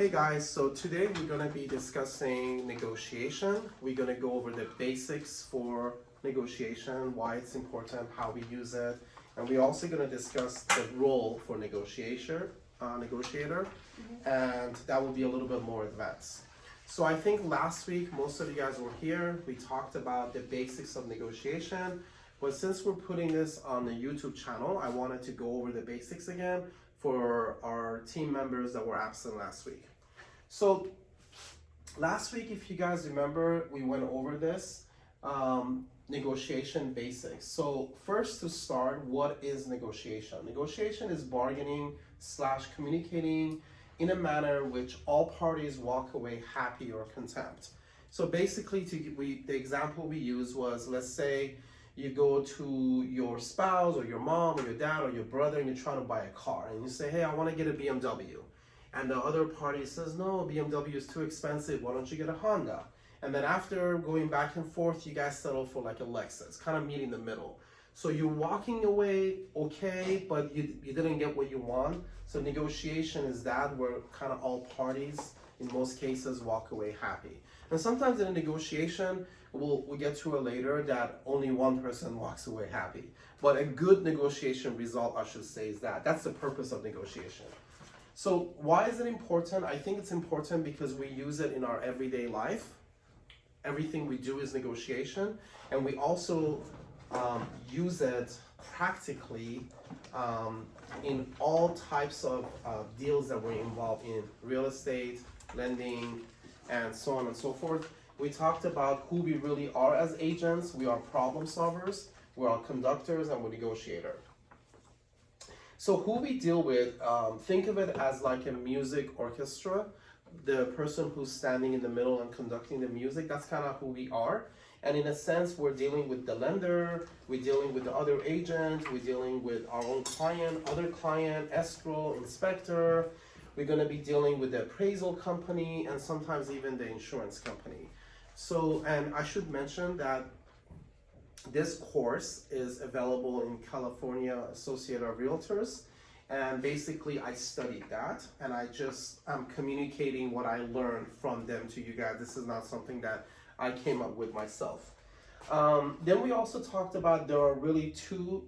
Hey guys, so today we're going to be discussing negotiation. We're going to go over the basics for negotiation, why it's important, how we use it, and we're also going to discuss the role for negotiator, and that will be a little bit more advanced. So I think last week most of you guys were here. We talked about the basics of negotiation, but since we're putting this on the YouTube channel, I wanted to go over the basics again for our team members that were absent last week. So last week, if you guys remember, we went over this negotiation basics. So first to start, what is negotiation? Negotiation is bargaining / communicating in a manner which all parties walk away happy or content. So basically, the example we used was, let's say you go to your spouse or your mom or your dad or your brother and you're trying to buy a car and you say, hey, I want to get a BMW. And the other party says, no, BMW is too expensive, why don't you get a Honda? And then after going back and forth, you guys settle for like a Lexus, kind of meet in the middle. So you're walking away okay, but you didn't get what you want. So negotiation is that where kind of all parties, in most cases, walk away happy. And sometimes in a negotiation, we'll get to it later, that only one person walks away happy. But a good negotiation result, I should say, is that's the purpose of negotiation. So why is it important? I think it's important because we use it in our everyday life. Everything we do is negotiation, and we also use it practically in all types of deals that we're involved in, real estate, lending, and so on and so forth. We talked about who we really are as agents. We are problem solvers, we are conductors, and we're negotiator. So who we deal with, think of it as like a music orchestra. The person who's standing in the middle and conducting the music, that's kind of who we are. And in a sense, we're dealing with the lender, we're dealing with the other agent, we're dealing with our own client, other client, escrow, inspector. We're going to be dealing with the appraisal company and sometimes even the insurance company. So, and I should mention that this course is available in California Associate of Realtors, and basically I studied that and I'm communicating what I learned from them to you guys. This is not something that I came up with myself. Then we also talked about there are really two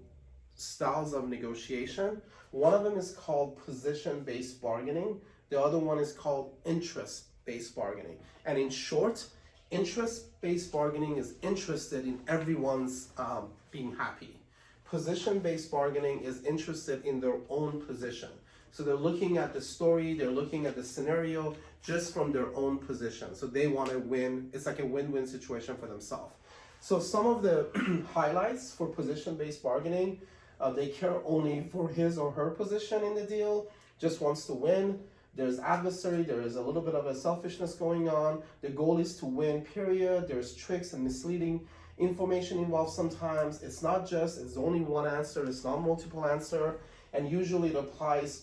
styles of negotiation. One of them is called position-based bargaining. The other one is called interest-based bargaining. And in short, interest-based bargaining is interested in everyone's being happy. Position-based bargaining is interested in their own position. So they're looking at the story, they're looking at the scenario just from their own position. So they want to win. It's like a win-win situation for themselves. So some of the highlights for position-based bargaining, they care only for his or her position in the deal, just wants to win. There's adversary, there is a little bit of a selfishness going on. The goal is to win, period. There's tricks and misleading information involved sometimes. It's only one answer, it's not multiple answer, and usually it applies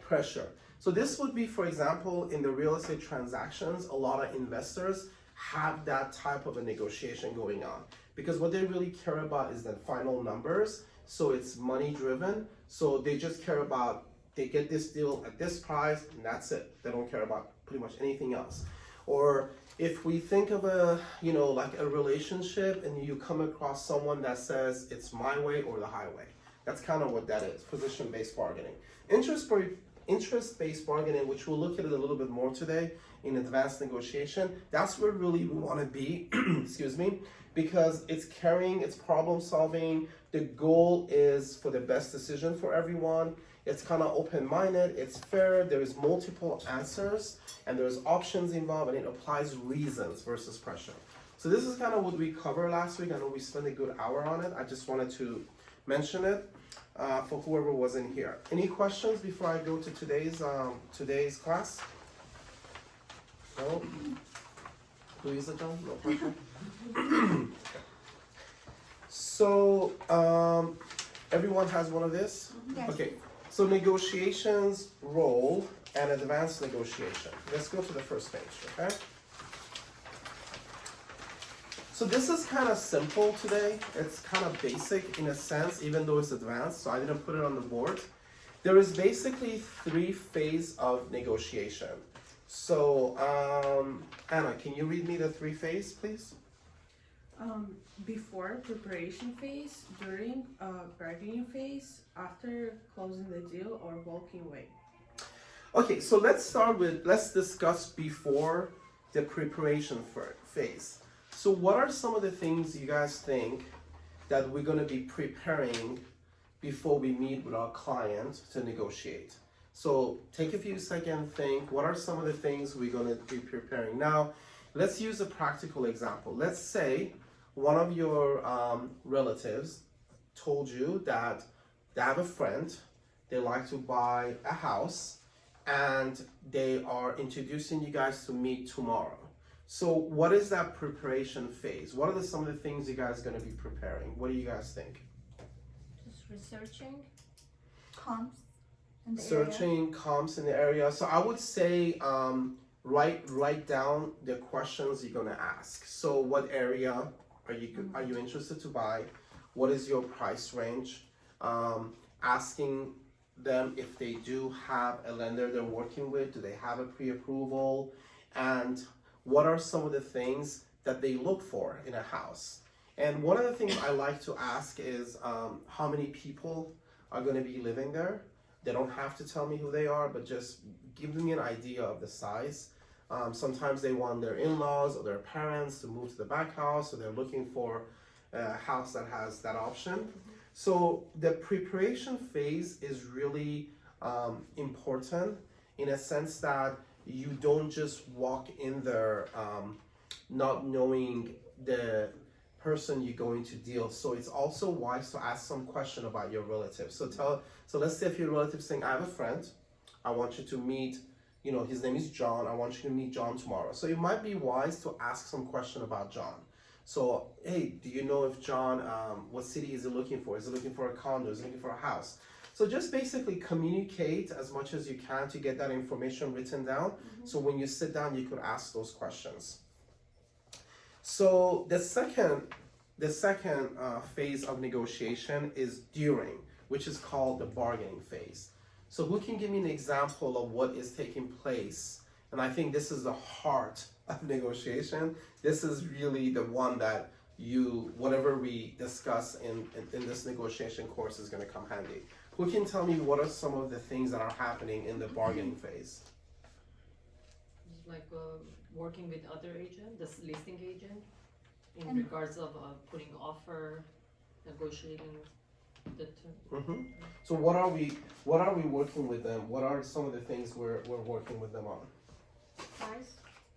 pressure. So this would be, for example, in the real estate transactions, a lot of investors have that type of a negotiation going on because what they really care about is the final numbers. So it's money driven. So they just care about they get this deal at this price and that's it. They don't care about pretty much anything else. Or if we think of like a relationship and you come across someone that says it's my way or the highway. That's kind of what that is, position-based bargaining. Interest-based bargaining, which we'll look at it a little bit more today in advanced negotiation, that's where really we want to be, excuse me, because it's caring, it's problem solving. The goal is for the best decision for everyone. It's kind of open-minded, it's fair, there's multiple answers, and there's options involved, and it applies reasons versus pressure. So this is kind of what we covered last week. I know we spent a good hour on it. I just wanted to mention it for whoever wasn't here. Any questions before I go to today's class? No? Louisa, John? No pressure? So, everyone has one of this? Yes. Okay. So negotiations, role, and advanced negotiation. Let's go to the first page, okay? So this is kind of simple today. It's kind of basic in a sense, even though it's advanced, so I didn't put it on the board. There is basically 3 phases of negotiation. So, Anna, can you read me the 3 phases, please? Before preparation phase, during bargaining phase, after closing the deal, or walking away. Okay, so let's discuss before the preparation phase. So what are some of the things you guys think that we're going to be preparing before we meet with our client to negotiate? So take a few seconds, think, what are some of the things we're going to be preparing? Now, let's use a practical example. Let's say one of your relatives told you that they have a friend, they like to buy a house, and they are introducing you guys to meet tomorrow. So what is that preparation phase? What are some of the things you guys are going to be preparing? What do you guys think? Just researching comps in the Searching area. comps in the area. So I would say write down the questions you're going to ask. So what area are you interested to buy? What is your price range? Asking them if they do have a lender they're working with. Do they have a pre-approval? And what are some of the things that they look for in a house? And one of the things I like to ask is how many people are going to be living there. They don't have to tell me who they are, but just give me an idea of the size. Sometimes they want their in-laws or their parents to move to the back house, so they're looking for a house that has that option. So the preparation phase is really important in a sense that you don't just walk in there not knowing the person you're going to deal. So it's also wise to ask some question about your relative. So let's say if your relative is saying, I have a friend, I want you to meet, his name is John, I want you to meet John tomorrow. So it might be wise to ask some question about John. So, hey, do you know if John, what city is he looking for? Is he looking for a condo? Is he looking for a house? So just basically communicate as much as you can to get that information written down. So when you sit down, you could ask those questions. So the second phase of negotiation is during, which is called the bargaining phase. So who can give me an example of what is taking place? And I think this is the heart of negotiation. This is really the one that whatever we discuss in this negotiation course is going to come handy. Who can tell me what are some of the things that are happening in the bargaining phase? Like working with other agent, this listing agent, in regards of putting offer, negotiating the term. So what are we working with them? What are some of the things we're working with them on?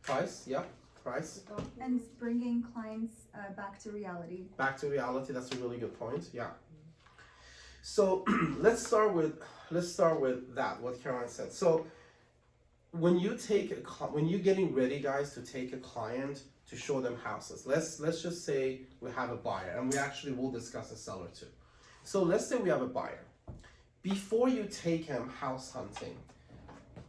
Price, yeah, price. And bringing clients back to reality. Back to reality. That's a really good point. Yeah. So let's start with that. What Caroline said. So when you're getting ready, guys, to take a client to show them houses. Let's just say we have a buyer, and we actually will discuss a seller too. So let's say we have a buyer. Before you take him house hunting,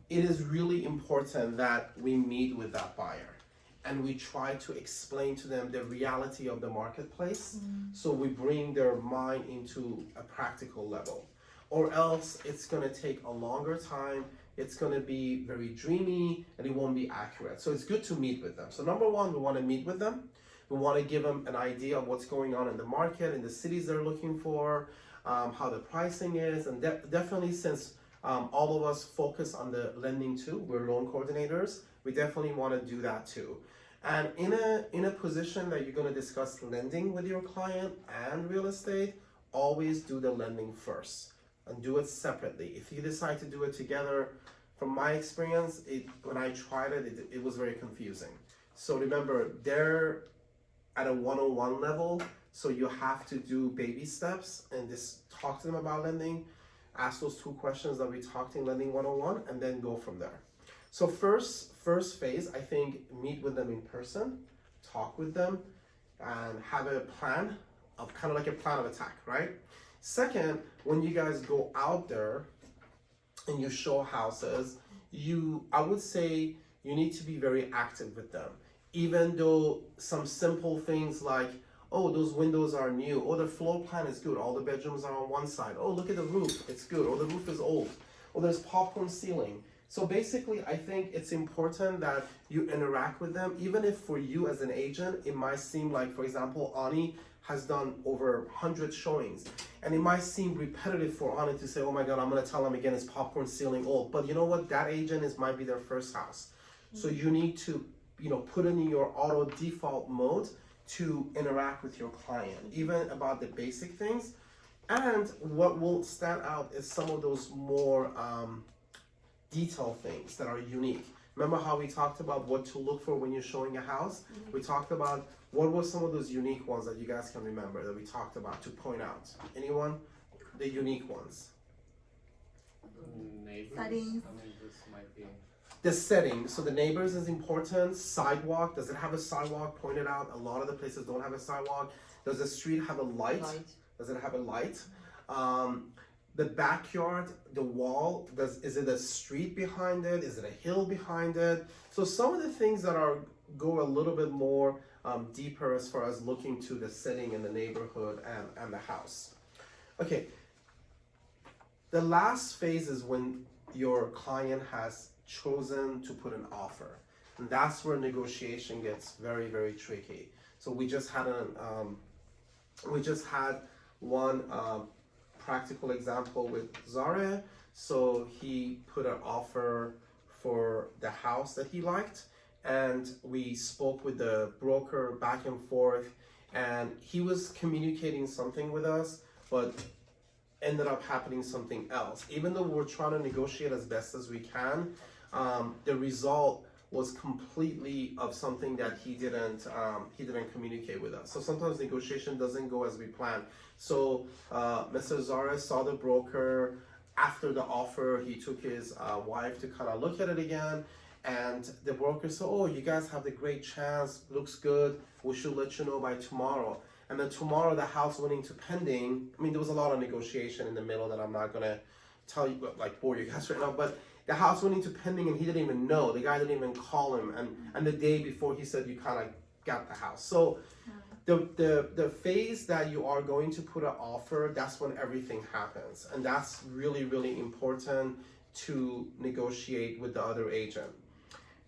it is really important that we meet with that buyer and we try to explain to them the reality of the marketplace. So we bring their mind into a practical level, or else it's going to take a longer time. It's going to be very dreamy and it won't be accurate. So it's good to meet with them. So number one, we want to meet with them. We want to give them an idea of what's going on in the market, in the cities they're looking for, how the pricing is, and definitely since all of us focus on the lending too, we're loan coordinators, we definitely want to do that too. And in a position that you're going to discuss lending with your client and real estate, always do the lending first and do it separately. If you decide to do it together, from my experience, when I tried it was very confusing. So remember, they're at a one-on-one level, so you have to do baby steps and just talk to them about lending, ask those 2 questions that we talked in lending 101, and then go from there. So first phase, I think, meet with them in person, talk with them, and have a plan of kind of like a plan of attack, right? Second, when you guys go out there and you show houses, I would say you need to be very active with them. Even though some simple things like Oh, those windows are new. Oh, the floor plan is good. All the bedrooms are on one side. Oh, look at the roof. It's good. Oh, the roof is old. Oh, there's popcorn ceiling. So basically, I think it's important that you interact with them, even if for you as an agent, it might seem like, for example, Ani has done over 100 showings. And it might seem repetitive for Ani to say, oh my God, I'm gonna tell them again, it's popcorn ceiling old. But you know what? That agent might be their first house. So you need to, put it in your auto default mode to interact with your client, even about the basic things. And what will stand out is some of those more detailed things that are unique. Remember how we talked about what to look for when you're showing a house? We talked about what were some of those unique ones that you guys can remember that we talked about to point out. Anyone? The unique ones. Neighbors. Settings. I mean, this might be. The setting, so the neighbors is important. Sidewalk, does it have a sidewalk? Pointed out, a lot of the places don't have a sidewalk. Does the street have a light? Does it have a light? The backyard, the wall, is it a street behind it? Is it a hill behind it? So some of the things that go a little bit more deeper as far as looking to the setting in the neighborhood and the house. Okay, the last phase is when your client has chosen to put an offer. And that's where negotiation gets very, very tricky. So we just had one practical example with Zare. So he put an offer for the house that he liked, and we spoke with the broker back and forth, and he was communicating something with us, but ended up happening something else. Even though we're trying to negotiate as best as we can, the result was completely of something that he didn't communicate with us. So sometimes negotiation doesn't go as we plan. So Mr. Zara saw the broker. After the offer, he took his wife to kind of look at it again, and the broker said, oh, you guys have the great chance, looks good, we should let you know by tomorrow. And then tomorrow the house went into pending. I mean, there was a lot of negotiation in the middle that I'm not gonna tell you, like bore you guys right now, but the house went into pending and he didn't even know. The guy didn't even call him, and the day before he said you kind of got the house. So the phase that you are going to put an offer, that's when everything happens. And that's really, really important to negotiate with the other agent.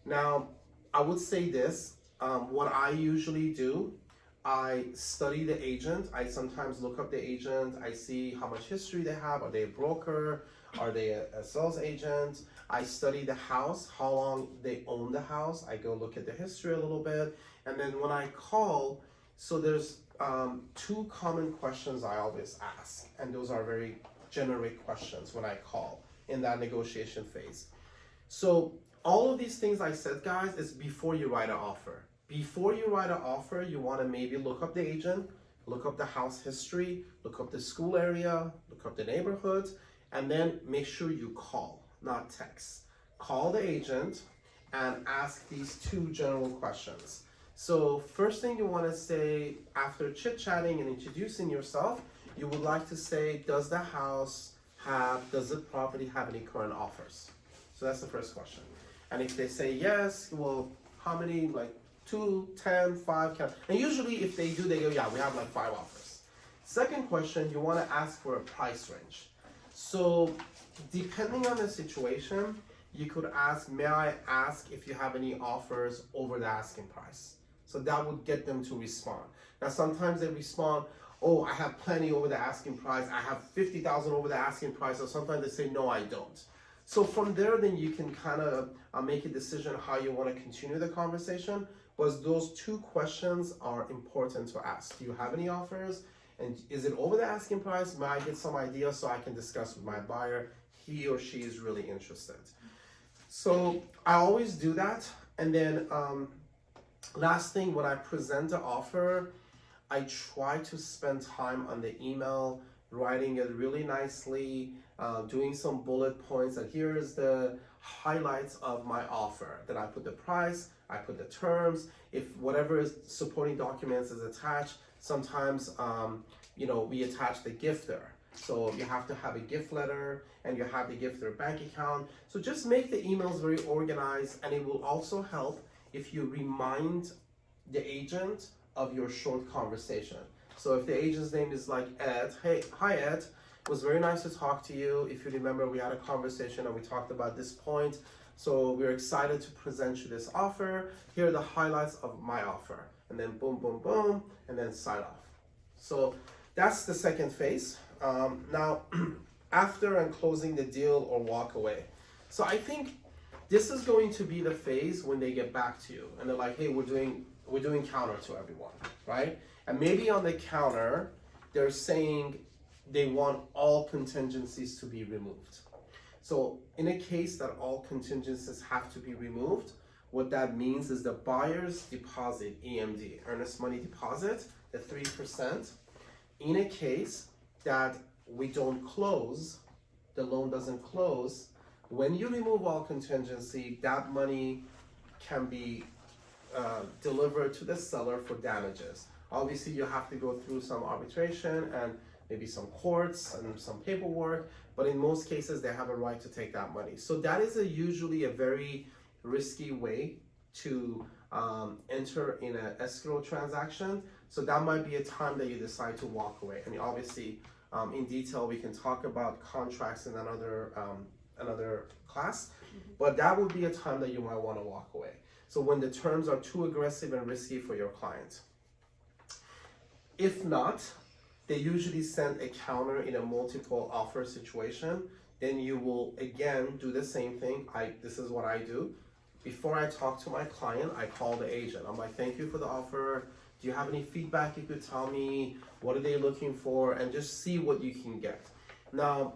Now, I would say this, what I usually do, I study the agent. I sometimes look up the agent. I see how much history they have. Are they a broker? Are they a sales agent? I study the house, how long they own the house. I go look at the history a little bit. And then when I call, so there's two common questions I always ask. And those are very generic questions when I call in that negotiation phase. So all of these things I said, guys, is before you write an offer. Before you write an offer, you want to maybe look up the agent, look up the house history, look up the school area, look up the neighborhoods, and then make sure you call, not text. Call the agent and ask these two general questions. So first thing you want to say after chit-chatting and introducing yourself, you would like to say, does the property have any current offers? So that's the first question. And if they say yes, well, how many, like 2, 10, 5, and usually if they do, they go, yeah, we have like 5 offers. Second question, you want to ask for a price range. So depending on the situation, you could ask, may I ask if you have any offers over the asking price? So that would get them to respond. Now sometimes they respond, oh, I have plenty over the asking price. I have 50,000 over the asking price. Or sometimes they say, no, I don't. So from there, then you can kind of make a decision how you want to continue the conversation. But those two questions are important to ask. Do you have any offers? And is it over the asking price? May I get some idea so I can discuss with my buyer? He or she is really interested. So I always do that. And then last thing, when I present the offer, I try to spend time on the email, writing it really nicely, doing some bullet points, and here is the highlights of my offer. Then I put the price, I put the terms, if whatever is supporting documents is attached. Sometimes we attach the gifter. So you have to have a gift letter and you have the gifter bank account. So just make the emails very organized, and it will also help if you remind the agent of your short conversation. So if the agent's name is like Ed, hey, hi Ed, it was very nice to talk to you. If you remember, we had a conversation and we talked about this point. So we're excited to present you this offer. Here are the highlights of my offer. And then boom, boom, boom, and then sign off. So that's the second phase. Now, after and closing the deal or walk away. So I think this is going to be the phase when they get back to you and they're like, hey, we're doing counter to everyone, right? And maybe on the counter, they're saying they want all contingencies to be removed. So in a case that all contingencies have to be removed, what that means is the buyer's deposit, EMD, earnest money deposit, the 3%, in a case that we don't close, the loan doesn't close, when you remove all contingency, that money can be delivered to the seller for damages. Obviously, you have to go through some arbitration and maybe some courts and some paperwork, but in most cases, they have a right to take that money. So that is usually a very risky way to enter in an escrow transaction. So that might be a time that you decide to walk away. I mean, obviously, in detail, we can talk about contracts in another class, but that would be a time that you might want to walk away. So when the terms are too aggressive and risky for your client. If not, they usually send a counter in a multiple offer situation. Then you will again do the same thing. This is what I do. Before I talk to my client, I call the agent. I'm like, thank you for the offer. Do you have any feedback you could tell me? What are they looking for? And just see what you can get. Now,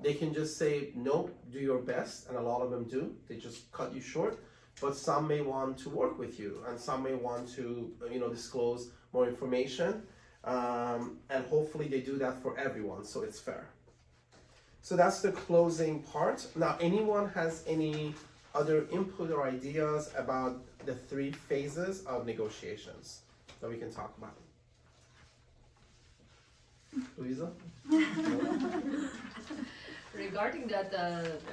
they can just say, nope, do your best. And a lot of them do. They just cut you short. But some may want to work with you. And some may want to, disclose more information. And hopefully they do that for everyone, so it's fair. So that's the closing part. Now, anyone has any other input or ideas about the 3 phases of negotiations that we can talk about? Louisa? Regarding that,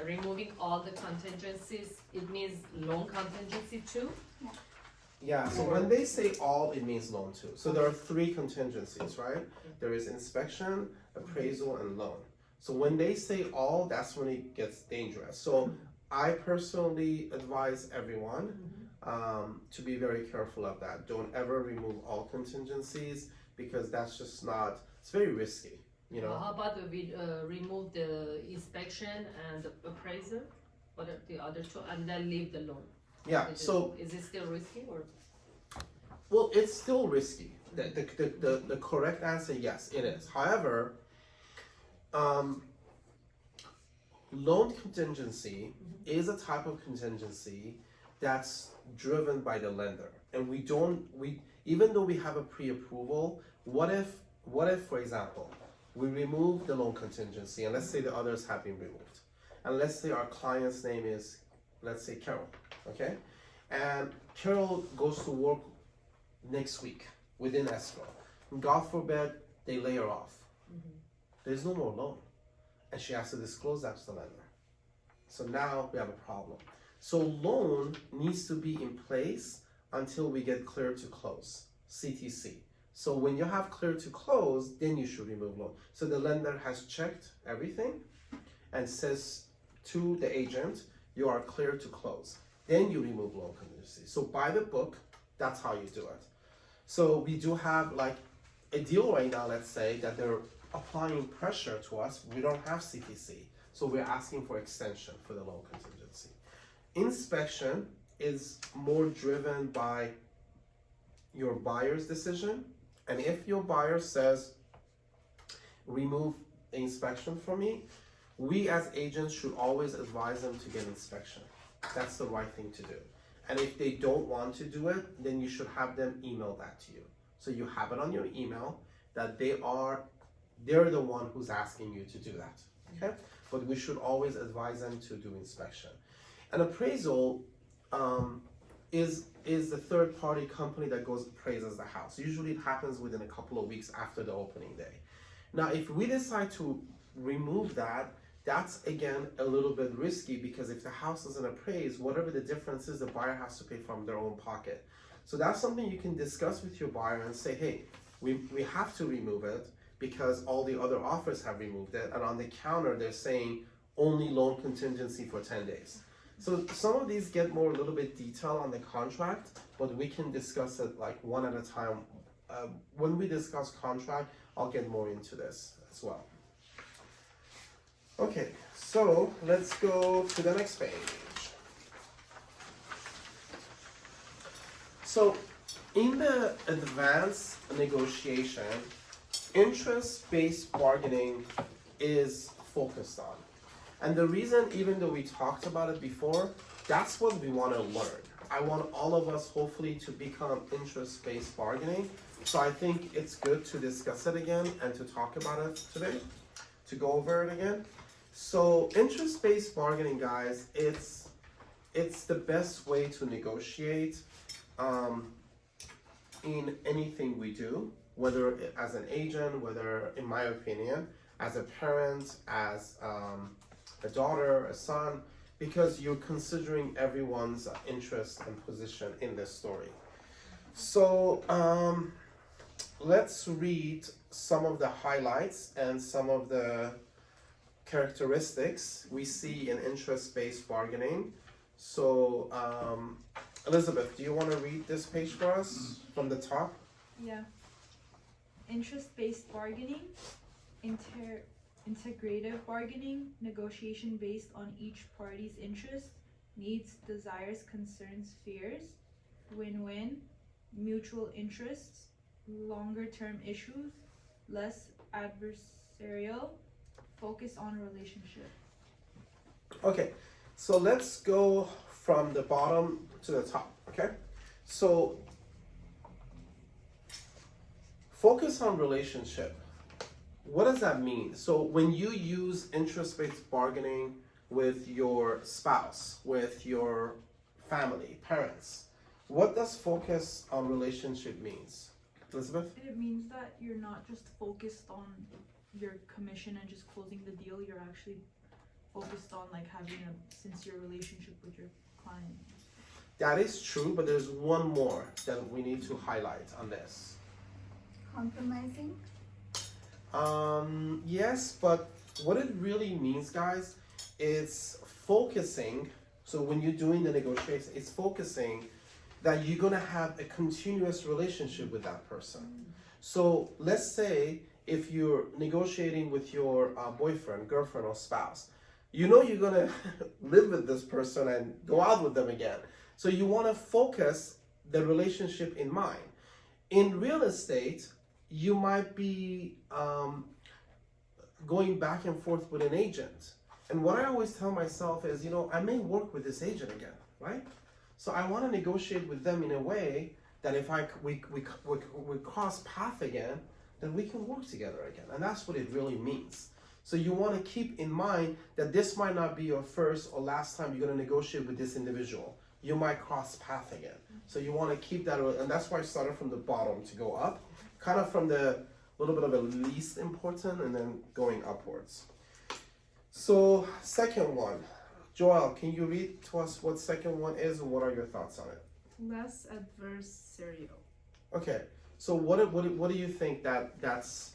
removing all the contingencies, it means loan contingency too? Yeah, so when they say all, it means loan too. So there are 3 contingencies, right? There is inspection, appraisal, and loan. So when they say all, that's when it gets dangerous. So I personally advise everyone to be very careful of that. Don't ever remove all contingencies because that's just not, it's very risky, How about we remove the inspection and the appraisal, or the other 2, and then leave the loan? Yeah, so is it still risky or? well, it's still risky. The correct answer, yes, it is. However, loan contingency is a type of contingency that's driven by the lender, and we even though we have a pre-approval, what if for example we remove the loan contingency, and let's say the others have been removed, and let's say our client's name is, let's say, Carol, okay, and Carol goes to work next week within escrow, and God forbid they lay her off. There's no more loan, and she has to disclose that to the lender. So now we have a problem. So loan needs to be in place until we get clear to close, CTC. So when you have clear to close, then you should remove loan. So the lender has checked everything and says to the agent, you are clear to close. Then you remove loan contingency. So by the book, that's how you do it. So we do have like a deal right now, let's say, that they're applying pressure to us. We don't have CTC. So we're asking for extension for the loan contingency. Inspection is more driven by your buyer's decision. And if your buyer says, remove the inspection for me, we as agents should always advise them to get inspection. That's the right thing to do. And if they don't want to do it, then you should have them email that to you. So you have it on your email that they're the one who's asking you to do that, okay? But we should always advise them to do inspection. An appraisal is the third-party company that goes appraises the house. Usually it happens within a couple of weeks after the opening day. Now, if we decide to remove that, that's again a little bit risky because if the house isn't appraised, whatever the difference is, the buyer has to pay from their own pocket. So that's something you can discuss with your buyer and say, hey, we have to remove it because all the other offers have removed it, and on the counter they're saying only loan contingency for 10 days. So some of these get more a little bit detail on the contract, but we can discuss it like one at a time. When we discuss contract, I'll get more into this as well. Okay, so let's go to the next page. So in the advanced negotiation, interest-based bargaining is focused on. And the reason, even though we talked about it before, that's what we want to learn. I want all of us hopefully to become interest-based bargaining. So I think it's good to discuss it again and to talk about it today, to go over it again. So interest-based bargaining, guys, it's the best way to negotiate in anything we do, whether as an agent, whether, in my opinion, as a parent, as a daughter, a son, because you're considering everyone's interest and position in this story. So let's read some of the highlights and some of the characteristics we see in interest-based bargaining. So Elizabeth, do you want to read this page for us from the top? Yeah. Interest-based bargaining, integrative bargaining, negotiation based on each party's interests, needs, desires, concerns, fears, win-win, mutual interests, longer-term issues, less adversarial, focus on relationship. Okay, so let's go from the bottom to the top, okay? So focus on relationship. What does that mean? So when you use interest-based bargaining with your spouse, with your family, parents, what does focus on relationship means? Elizabeth? It means that you're not just focused on your commission and just closing the deal, you're actually focused on like having a sincere relationship with your client. That is true, but there's one more that we need to highlight on this. Compromising? Yes, but what it really means, guys, is focusing. So when you're doing the negotiation, it's focusing that you're gonna have a continuous relationship with that person. So let's say if you're negotiating with your boyfriend, girlfriend, or spouse, you know you're gonna live with this person and go out with them again. So you wanna focus the relationship in mind. In real estate, you might be going back and forth with an agent. And what I always tell myself is, I may work with this agent again, right? So I want to negotiate with them in a way that if we cross path again, then we can work together again. And that's what it really means. So you want to keep in mind that this might not be your first or last time you're going to negotiate with this individual. You might cross path again. So you want to keep that, and that's why I started from the bottom to go up, kind of from the little bit of a least important and then going upwards. So second one, Joel, can you read to us what second one is and what are your thoughts on it? Less adversarial. Okay, so what do you think that's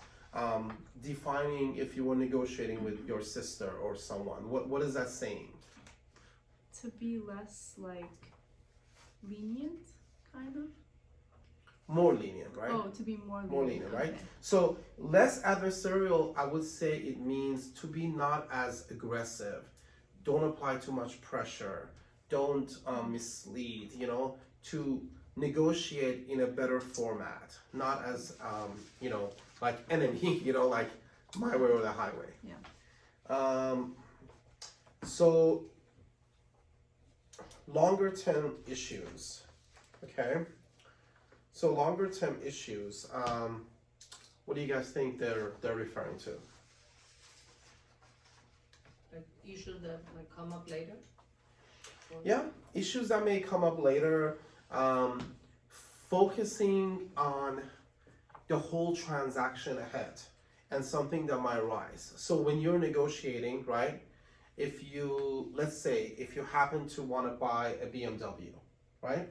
defining if you were negotiating with your sister or someone? What is that saying? To be less like lenient, kind of. More lenient, right? Oh, to be more lenient. More lenient, right? Okay. So less adversarial, I would say it means to be not as aggressive. Don't apply too much pressure. Don't mislead, to negotiate in a better format. Not as, like enemy, like my way or the highway. Yeah. So longer term issues, okay? So longer term issues, what do you guys think they're referring to? Like issues that might come up later? Or- Yeah, issues that may come up later, focusing on the whole transaction ahead and something that might rise. So when you're negotiating, right, let's say if you happen to want to buy a BMW, right?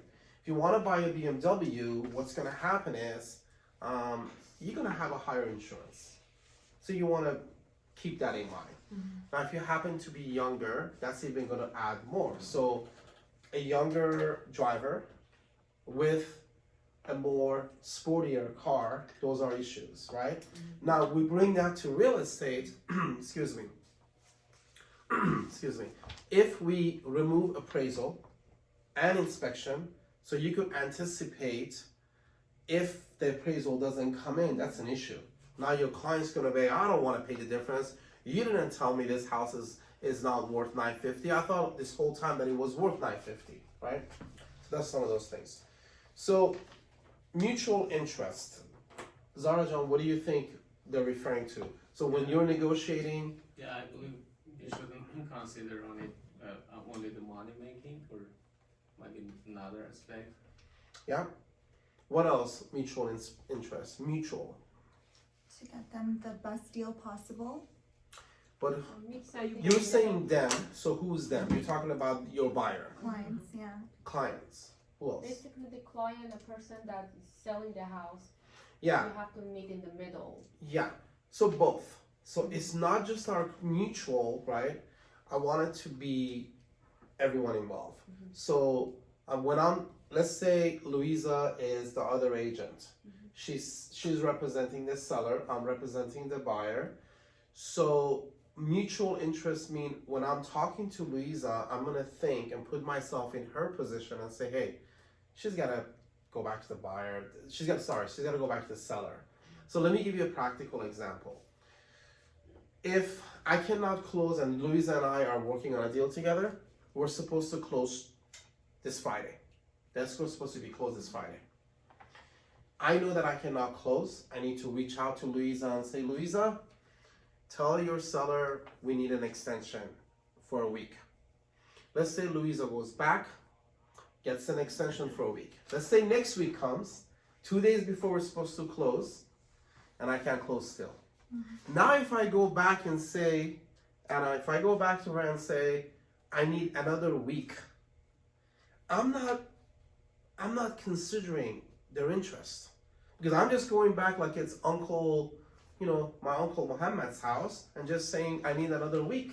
If you want to buy a BMW, what's going to happen is you're going to have a higher insurance. So you want to keep that in mind. Now, if you happen to be younger, that's even going to add more. So a younger driver with a more sportier car, those are issues, right? Now, we bring that to real estate, excuse me. Excuse me. If we remove appraisal and inspection, so you could anticipate if the appraisal doesn't come in, that's an issue. Now your client's gonna be, I don't wanna pay the difference. You didn't tell me this house is not worth $950. I thought this whole time that it was worth $950, right? So that's some of those things. So mutual interest. Zarajan, what do you think they're referring to? So when you're negotiating, Yeah, I believe you shouldn't consider only the money making, or maybe another aspect. yeah? What else? Mutual interest. Mutual. To get them the best deal possible. But Yeah, you you're saying them, so who's them? You're talking about your buyer, Clients, yeah. clients. Who else? Basically, the client, the person that is selling the house, Yeah, you have to meet in the middle. yeah. So both. So it's not just our mutual, right? I want it to be everyone involved. So let's say Louisa is the other agent. She's representing the seller. I'm representing the buyer. So mutual interest mean when I'm talking to Louisa, I'm gonna think and put myself in her position and say, hey, she's gotta go back to the buyer. She's gotta go back to the seller. So let me give you a practical example. If I cannot close and Louisa and I are working on a deal together, we're supposed to close this Friday. That's supposed to be closed this Friday. I know that I cannot close. I need to reach out to Louisa and say, Louisa, tell your seller we need an extension for a week. Let's say Louisa goes back, gets an extension for a week. Let's say next week comes, 2 days before we're supposed to close, and I can't close still. Now if I go back and say, if I go back to her and say, I need another week, I'm not considering their interest. Because I'm just going back like it's my Uncle Muhammad's house and just saying, I need another week.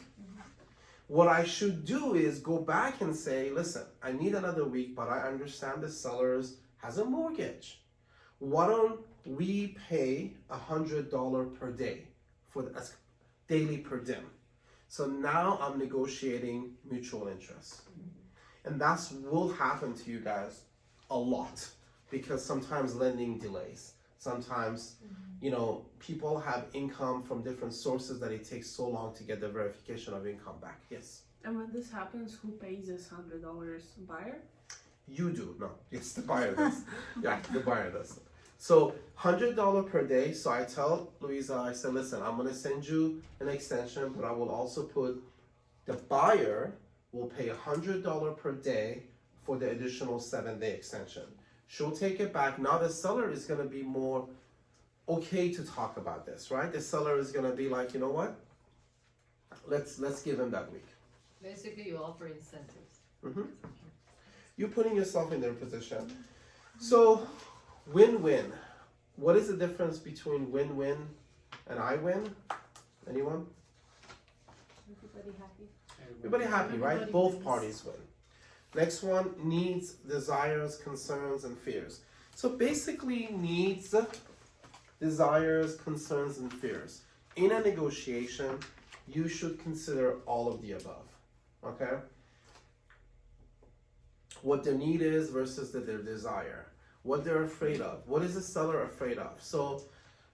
What I should do is go back and say, listen, I need another week, but I understand the seller has a mortgage. Why don't we pay $100 per day for the daily per diem? So now I'm negotiating mutual interest. And that's will happen to you guys a lot because sometimes lending delays. Sometimes, people have income from different sources that it takes so long to get the verification of income back. Yes? And when this happens, who pays this $100? Buyer? You do. No. Yes, the buyer does. Yeah, the buyer does. So $100 per day. So I tell Louisa, I said, listen, I'm going to send you an extension, but I will also put the buyer will pay $100 per day for the additional 7-day extension. She'll take it back. Now the seller is going to be more okay to talk about this, right? The seller is going to be like, you know what? Let's give him that week. Basically, you offer incentives. You're putting yourself in their position. So, win-win. What is the difference between win-win and I win? Anyone? Everybody happy. Everybody happy, right? Everybody Both wins. parties win. Next one, needs, desires, concerns, and fears. So basically needs, desires, concerns, and fears. In a negotiation, you should consider all of the above, okay? What their need is versus their desire. What they're afraid of. What is the seller afraid of? So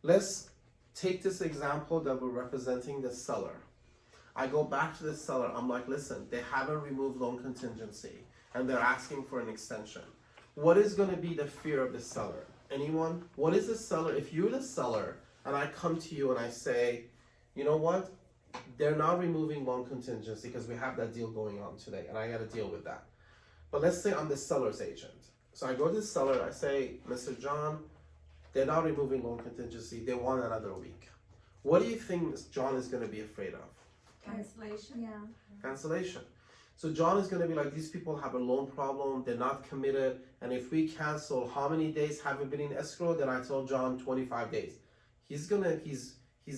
let's take this example that we're representing the seller. I go back to the seller, I'm like, listen, they haven't removed loan contingency and they're asking for an extension. What is going to be the fear of the seller? Anyone? What is the seller? If you're the seller and I come to you and I say, you know what? They're not removing loan contingency because we have that deal going on today and I got to deal with that. But let's say I'm the seller's agent. So I go to the seller, I say, Mr. John, they're not removing loan contingency. They want another week. What do you think John is going to be afraid of? Cancellation. Yeah. Cancellation. So John is going to be like, these people have a loan problem, they're not committed, and if we cancel, how many days haven't been in escrow? Then I told John 25 days. His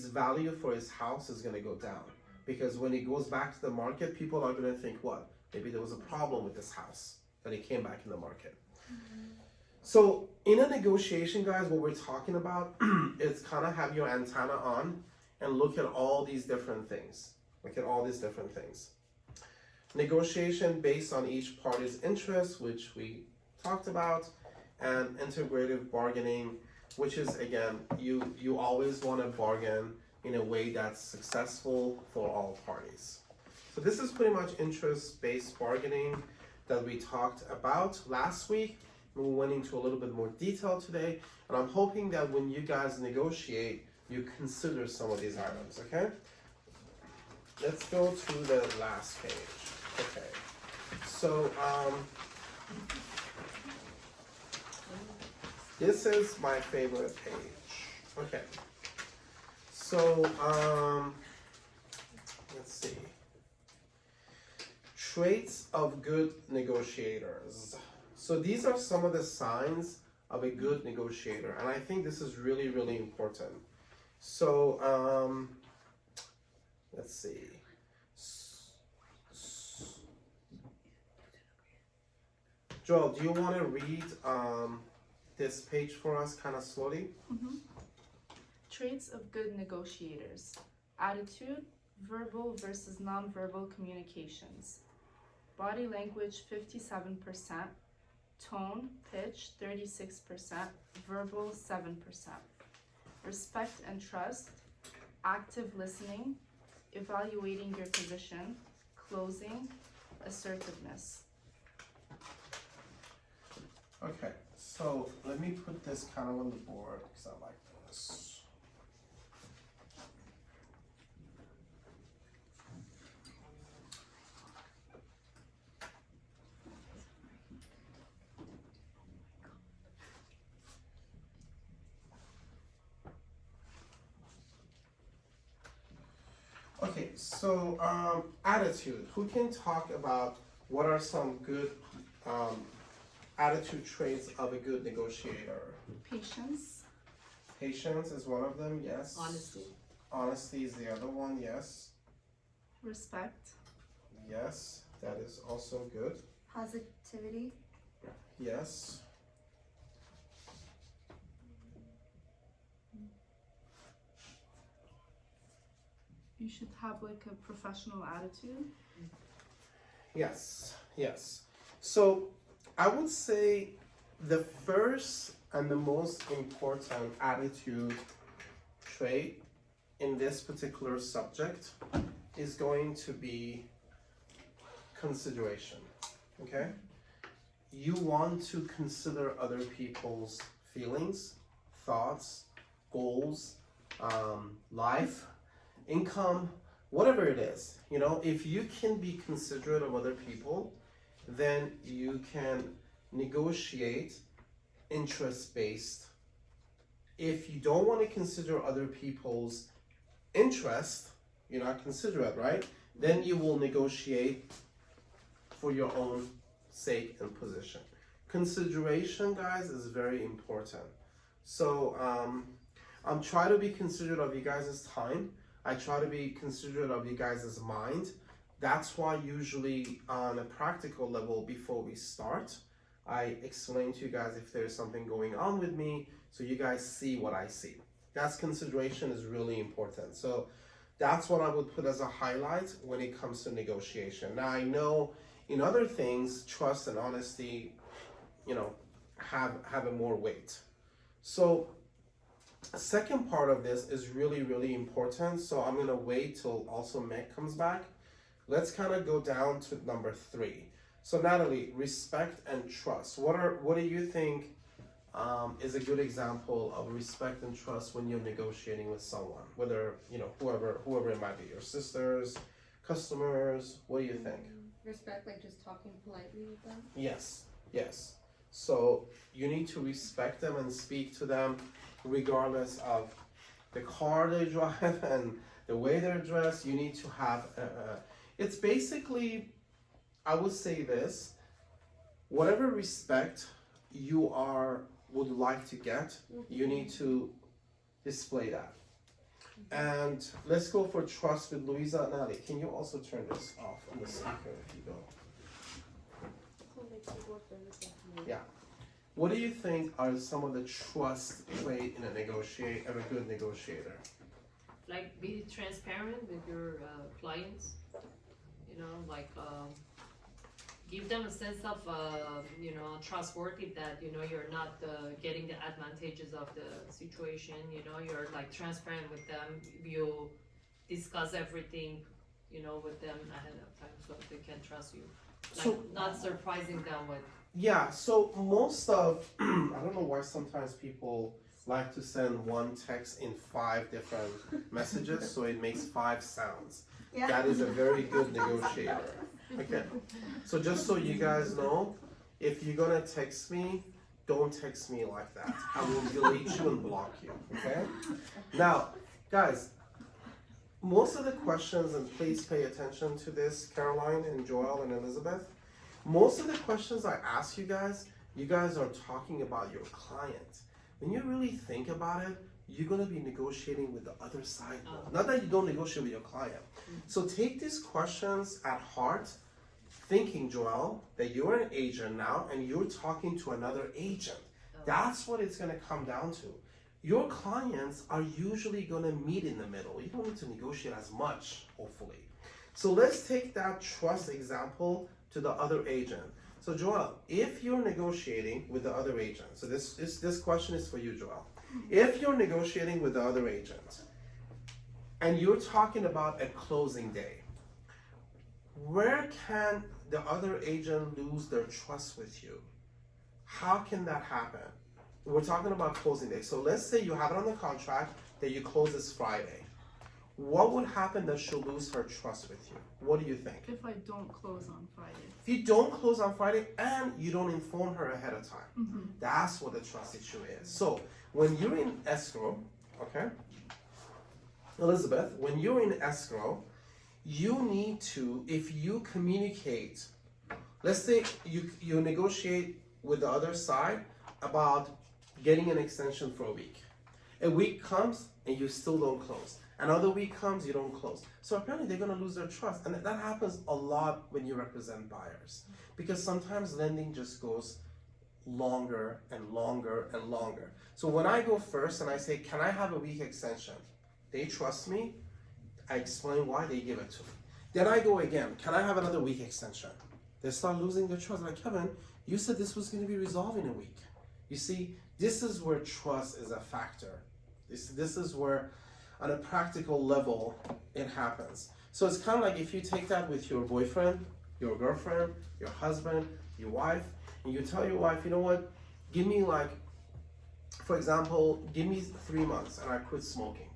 value for his house is going to go down, because when it goes back to the market, people are going to think, what? Maybe there was a problem with this house that it came back in the market. So in a negotiation, guys, what we're talking about is kind of have your antenna on and look at all these different things. Look at all these different things. Negotiation based on each party's interest, which we talked about, and integrative bargaining, which is, again, you always want to bargain in a way that's successful for all parties. So this is pretty much interest-based bargaining that we talked about last week. We went into a little bit more detail today, and I'm hoping that when you guys negotiate, you consider some of these items, okay? Let's go to the last page. Okay, so this is my favorite page. Okay, so let's see. Traits of good negotiators. So these are some of the signs of a good negotiator, and I think this is really, really important. So let's see. Joel, do you want to read this page for us kind of slowly? Traits of good negotiators. Attitude, verbal versus nonverbal communications. Body language 57%, tone, pitch 36%, verbal 7%. Respect and trust, active listening, evaluating your position, closing, assertiveness. Okay, so let me put this kind of on the board because I like this. Okay, so attitude. Who can talk about what are some good attitude traits of a good negotiator? Patience, Patience is one of them, yes. Honesty. Honesty is the other one, yes. respect, Yes, that is also good. Positivity, Yes. you should have like a professional attitude. Yes, yes. So I would say the first and the most important attitude trait in this particular subject is going to be consideration, okay? You want to consider other people's feelings, thoughts, goals, life, income, whatever it is. You know, if you can be considerate of other people, then you can negotiate interest-based. If you don't want to consider other people's interest, you're not considerate, right? Then you will negotiate for your own sake and position. Consideration, guys, is very important. So I'm trying to be considerate of you guys' time. I try to be considerate of you guys' mind. That's why usually on a practical level, before we start, I explain to you guys if there's something going on with me, so you guys see what I see. That's consideration is really important. So that's what I would put as a highlight when it comes to negotiation. Now I know in other things, trust and honesty, you know, have a more weight. So the second part of this is really, really important. So I'm gonna wait till also Meg comes back. Let's kind of go down to number 3. So Natalie, respect and trust. What do you think is a good example of respect and trust when you're negotiating with someone? Whether, you know, whoever it might be, your sisters, customers, what do you think? Respect, like just talking politely with them. Yes, yes. So you need to respect them and speak to them regardless of the car they drive and the way they're dressed. You need to have, it's basically I would say this, whatever respect you would like to get, you need to display that. And let's go for trust with Louisa and Ali. Can you also turn this off on the speaker if you go? Yeah. What do you think are some of the trust trait in a good negotiator? Like be transparent with your clients, like give them a sense of trustworthy that you're not getting the advantages of the situation. You're like transparent with them. You discuss everything with them ahead of time so they can trust you, like So- not surprising them with Yeah, so most of, I don't know why sometimes people like to send one text in 5 different messages, so it makes 5 sounds. Yeah. That is a very good negotiator. Okay, so just so you guys know, if you're gonna text me, don't text me like that. I will delete you and block you, okay? Now, guys, most of the questions, and please pay attention to this, Caroline and Joel and Elizabeth, most of the questions I ask you guys are talking about your client. When you really think about it, you're gonna be negotiating with the other side. Not that you don't negotiate with your client. So take these questions at heart, thinking, Joel, that you're an agent now and you're talking to another agent. That's what it's gonna come down to. Your clients are usually gonna meet in the middle. You don't need to negotiate as much, hopefully. So let's take that trust example to the other agent. So Joel, if you're negotiating with the other agent, so this question is for you, Joel. If you're negotiating with the other agent and you're talking about a closing day, where can the other agent lose their trust with you? How can that happen? We're talking about closing day. So let's say you have it on the contract that you close this Friday. What would happen that she'll lose her trust with you? What do you think? If I don't close on Friday. If you don't close on Friday and you don't inform her ahead of time, Mm-hmm. that's what the trust issue is. So when you're in escrow, okay, Elizabeth, when you're in escrow, you need to, if you communicate, let's say you negotiate with the other side about getting an extension for a week. A week comes and you still don't close. Another week comes, you don't close. So apparently they're gonna lose their trust. And that happens a lot when you represent buyers. Because sometimes lending just goes longer and longer and longer. So when I go first and I say, can I have a week extension? They trust me, I explain why, they give it to me. Then I go again, can I have another week extension? They start losing their trust. Like, Kevin, you said this was gonna be resolved in a week. You see, this is where trust is a factor. This is where, on a practical level, it happens. So it's kind of like if you take that with your boyfriend, your girlfriend, your husband, your wife, and you tell your wife, you know what, give me for example, give me 3 months and I quit smoking.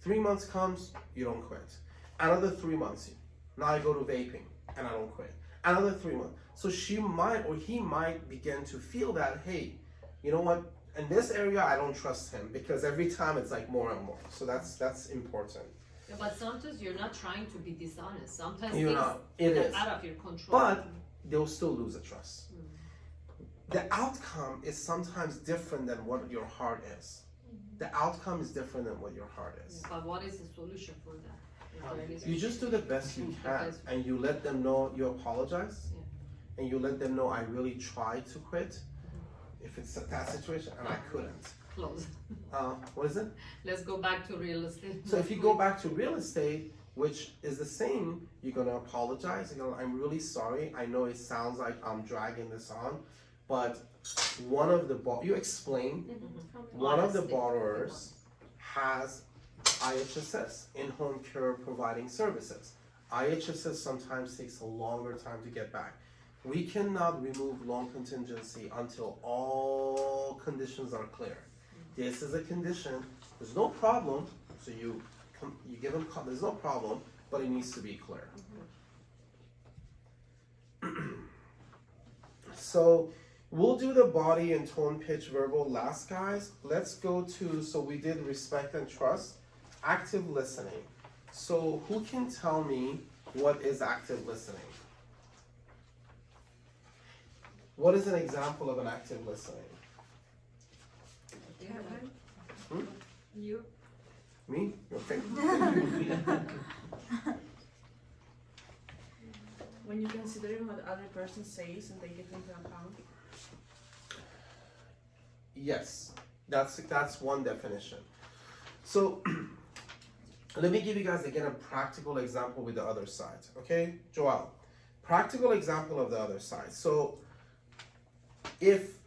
3 months comes, you don't quit. Another 3 months, now I go to vaping and I don't quit. Another 3 months. So she might or he might begin to feel that, hey, you know what, in this area I don't trust him because every time it's like more and more. So that's important. Yeah, but sometimes you're not trying to be dishonest. Sometimes You're things not. It are is. out of your control. But they'll still lose the trust. The outcome is sometimes different than what your heart is. The outcome is different than what your heart is. But what is the solution for that? Is there any You solution? just do the best you can Because- and you let them know you apologize Yeah. and you let them know I really tried to quit if it's that situation and I couldn't. Close. What is it? Let's go back to real estate. So if you go back to real estate, which is the same, you're gonna apologize. You're gonna, I'm really sorry. I know it sounds like I'm dragging this on, but one of the you explain one of the Honesty. borrowers has IHSS, in-home care providing services. IHSS sometimes takes a longer time to get back. We cannot remove loan contingency until all conditions are clear. This is a condition, there's no problem, so you give them, there's no problem, but it needs to be clear. So we'll do the body and tone, pitch, verbal last, guys. Let's go to, so we did respect and trust, active listening. So who can tell me what is active listening? What is an example of an active listening? Hmm? You? Me? Okay. When you're considering what the other person says and take it into account. Yes, that's one definition. So let me give you guys again a practical example with the other side. Okay, Joel, practical example of the other side. So if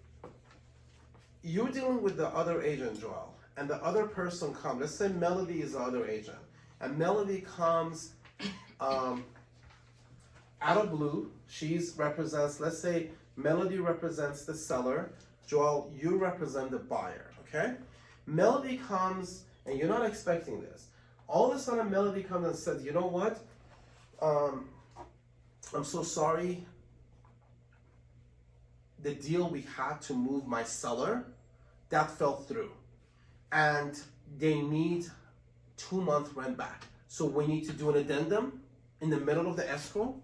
you're dealing with the other agent, Joel, and the other person comes, let's say Melody is the other agent, and Melody comes out of blue. She's represents, let's say Melody represents the seller, Joel, you represent the buyer, okay? Melody comes, and you're not expecting this. All of a sudden, Melody comes and says, you know what? I'm so sorry. The deal we had to move my seller, that fell through. And they need 2-month rent back. So we need to do an addendum in the middle of the escrow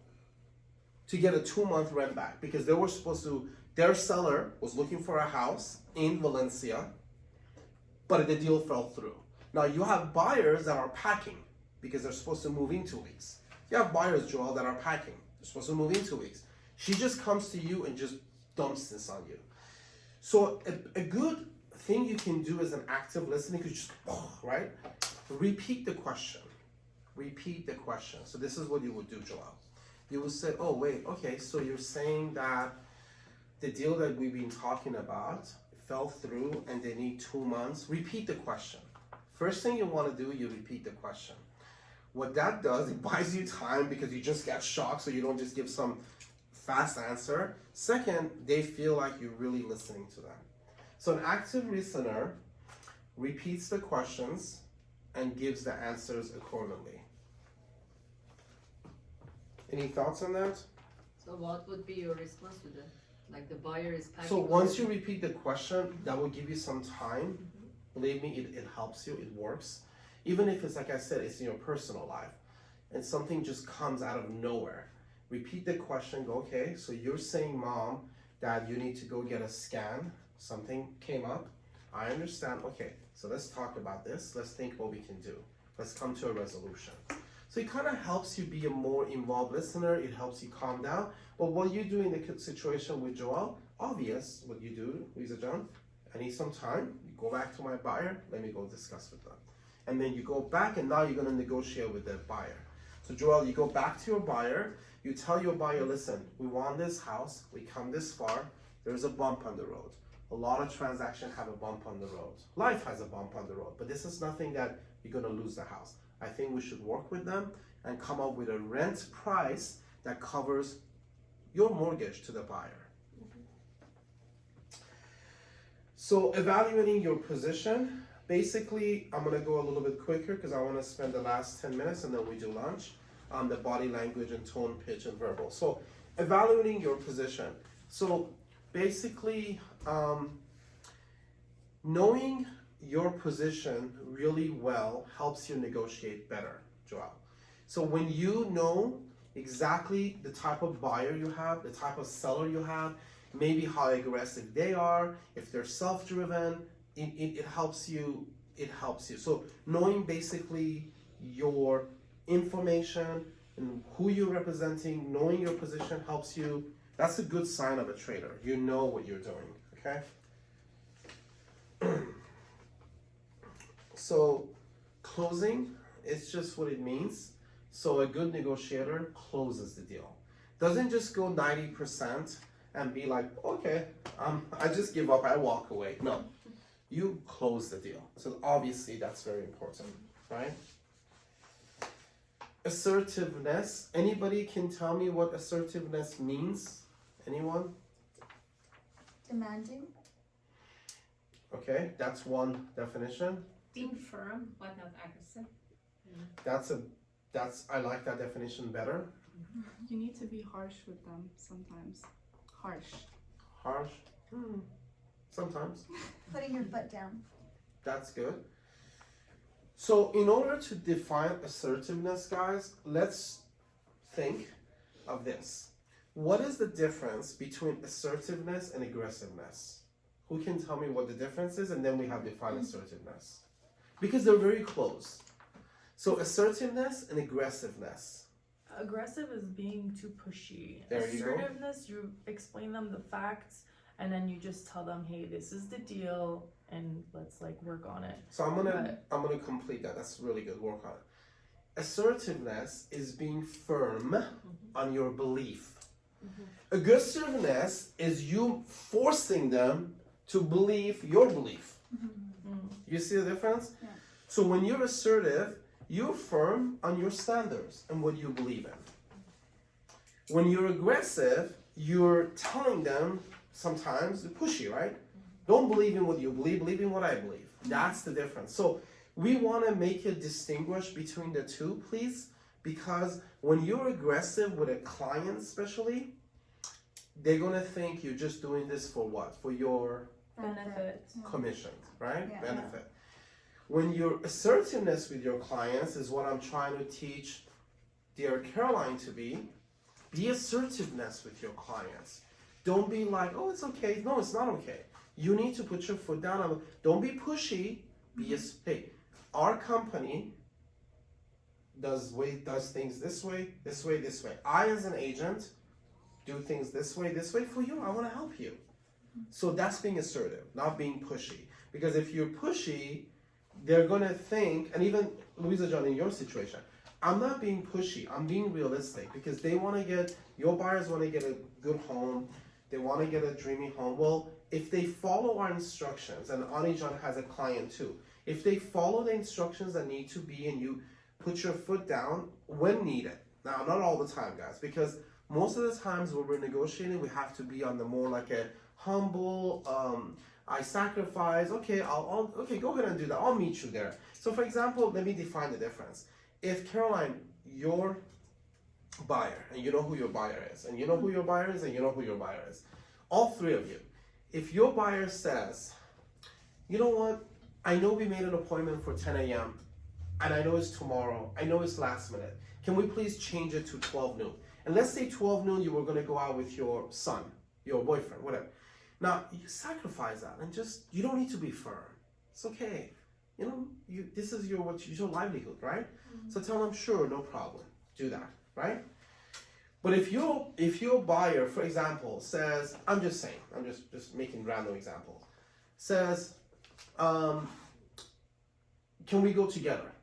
to get a 2-month rent back, because they were supposed to, their seller was looking for a house in Valencia, but the deal fell through. Now you have buyers that are packing because they're supposed to move in 2 weeks. You have buyers, Joel, that are packing. They're supposed to move in 2 weeks. She just comes to you and just dumps this on you. So a good thing you can do as an active listening is just, right? Repeat the question. Repeat the question. So this is what you would do, Joel. You would say, oh, wait, okay, so you're saying that the deal that we've been talking about fell through and they need 2 months. Repeat the question. First thing you want to do, you repeat the question. What that does, it buys you time because you just get shocked, so you don't just give some fast answer. Second, they feel like you're really listening to them. So an active listener repeats the questions and gives the answers accordingly. Any thoughts on that? So what would be your response to that? Like the buyer is packing. So once you repeat the question, that will give you some time. Believe me, it helps you, it works. Even if it's, like I said, it's in your personal life and something just comes out of nowhere. Repeat the question, go, okay, so you're saying, Mom, that you need to go get a scan. Something came up. I understand. Okay, so let's talk about this. Let's think what we can do. Let's come to a resolution. So it kind of helps you be a more involved listener. It helps you calm down. But what you do in the situation with Joel, obvious what you do, Lisa John. I need some time. You go back to my buyer. Let me go discuss with them. And then you go back and now you're going to negotiate with the buyer. So Joel, you go back to your buyer. You tell your buyer, listen, we want this house. We come this far. There's a bump on the road. A lot of transactions have a bump on the road. Life has a bump on the road. But this is nothing that you're going to lose the house. I think we should work with them and come up with a rent price that covers your mortgage to the buyer. So evaluating your position, basically, I'm gonna go a little bit quicker because I wanna spend the last 10 minutes and then we do lunch on the body language and tone, pitch, and verbal. So evaluating your position. So basically, knowing your position really well helps you negotiate better, Joel. So when you know exactly the type of buyer you have, the type of seller you have, maybe how aggressive they are, if they're self-driven, it helps you, So knowing basically your information and who you're representing, knowing your position helps you. That's a good sign of a trader. You know what you're doing, okay? So closing, it's just what it means. So a good negotiator closes the deal. Doesn't just go 90% and be like, okay, I just give up, I walk away. No, you close the deal. So obviously that's very important, right? Assertiveness, anybody can tell me what assertiveness means? Anyone? Demanding. Okay, that's one definition. Being firm but not aggressive. I like that definition better. You need to be harsh with them sometimes. Harsh. Harsh? Sometimes. Putting your foot down. That's good. So in order to define assertiveness, guys, let's think of this. What is the difference between assertiveness and aggressiveness? Who can tell me what the difference is? And then we have defined assertiveness. Because they're very close. So assertiveness and aggressiveness. Aggressive is being too pushy. There you go. Assertiveness, you explain them the facts and then you just tell them, hey, this is the deal and let's like work on it. So I'm gonna complete that. That's really good. Work on it. Assertiveness is being firm on your belief. Aggressiveness is you forcing them to believe your belief. You see the difference? Yeah. So when you're assertive, you're firm on your standards and what you believe in. When you're aggressive, you're telling them sometimes pushy, right? Don't believe in what you believe in what I believe. That's the difference. So we want to make a distinguish between the two, please, because when you're aggressive with a client especially, they're going to think you're just doing this for what? For your Benefit. commission, right? Yeah. Benefit. When your assertiveness with your clients is what I'm trying to teach dear Caroline to be assertiveness with your clients. Don't be like, oh, it's okay. No, it's not okay. You need to put your foot down. Don't be pushy. Hey, our company does things this way. I, as an agent, do things this way for you. I want to help you. So that's being assertive, not being pushy. Because if you're pushy, they're going to think, and even Louisa John, in your situation, I'm not being pushy, I'm being realistic because your buyers want to get a good home, they want to get a dreamy home. Well, if they follow our instructions, and Ani John has a client too, if they follow the instructions that need to be and you put your foot down when needed. Now, not all the time, guys, because most of the times when we're negotiating, we have to be on the more like a humble, I sacrifice, okay, okay, go ahead and do that. I'll meet you there. So for example, let me define the difference. If Caroline, your buyer, and you know who your buyer is, and you know who your buyer is, and you know who your buyer is, all three of you, if your buyer says, you know what, I know we made an appointment for 10 a.m., and I know it's tomorrow, I know it's last minute, can we please change it to 12 noon? And let's say 12 noon you were going to go out with your son, your boyfriend, whatever. Now, you sacrifice that and you don't need to be firm. It's okay. You know, this is your livelihood, right? So tell them, sure, no problem. Do that, right? But if your buyer, for example, says, I'm just making random example, says, can we go together?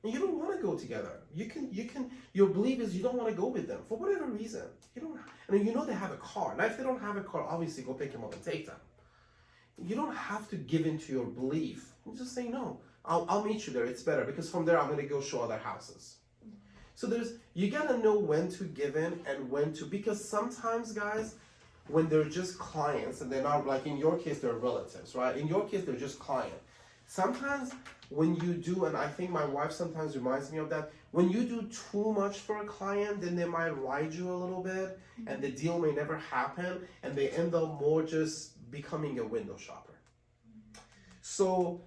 And you don't want to go together. Your belief is you don't want to go with them for whatever reason. You don't, and you know they have a car. Now, if they don't have a car, obviously go pick them up and take them. You don't have to give in to your belief. You just say no. I'll meet you there. It's better because from there I'm going to go show other houses. So you gotta know when to give in and when to, because sometimes, guys, when they're just clients and they're not, like in your case they're relatives, right? In your case they're just client. Sometimes when you do, and I think my wife sometimes reminds me of that, when you do too much for a client, then they might ride you a little bit and the deal may never happen and they end up more just becoming a window shopper. So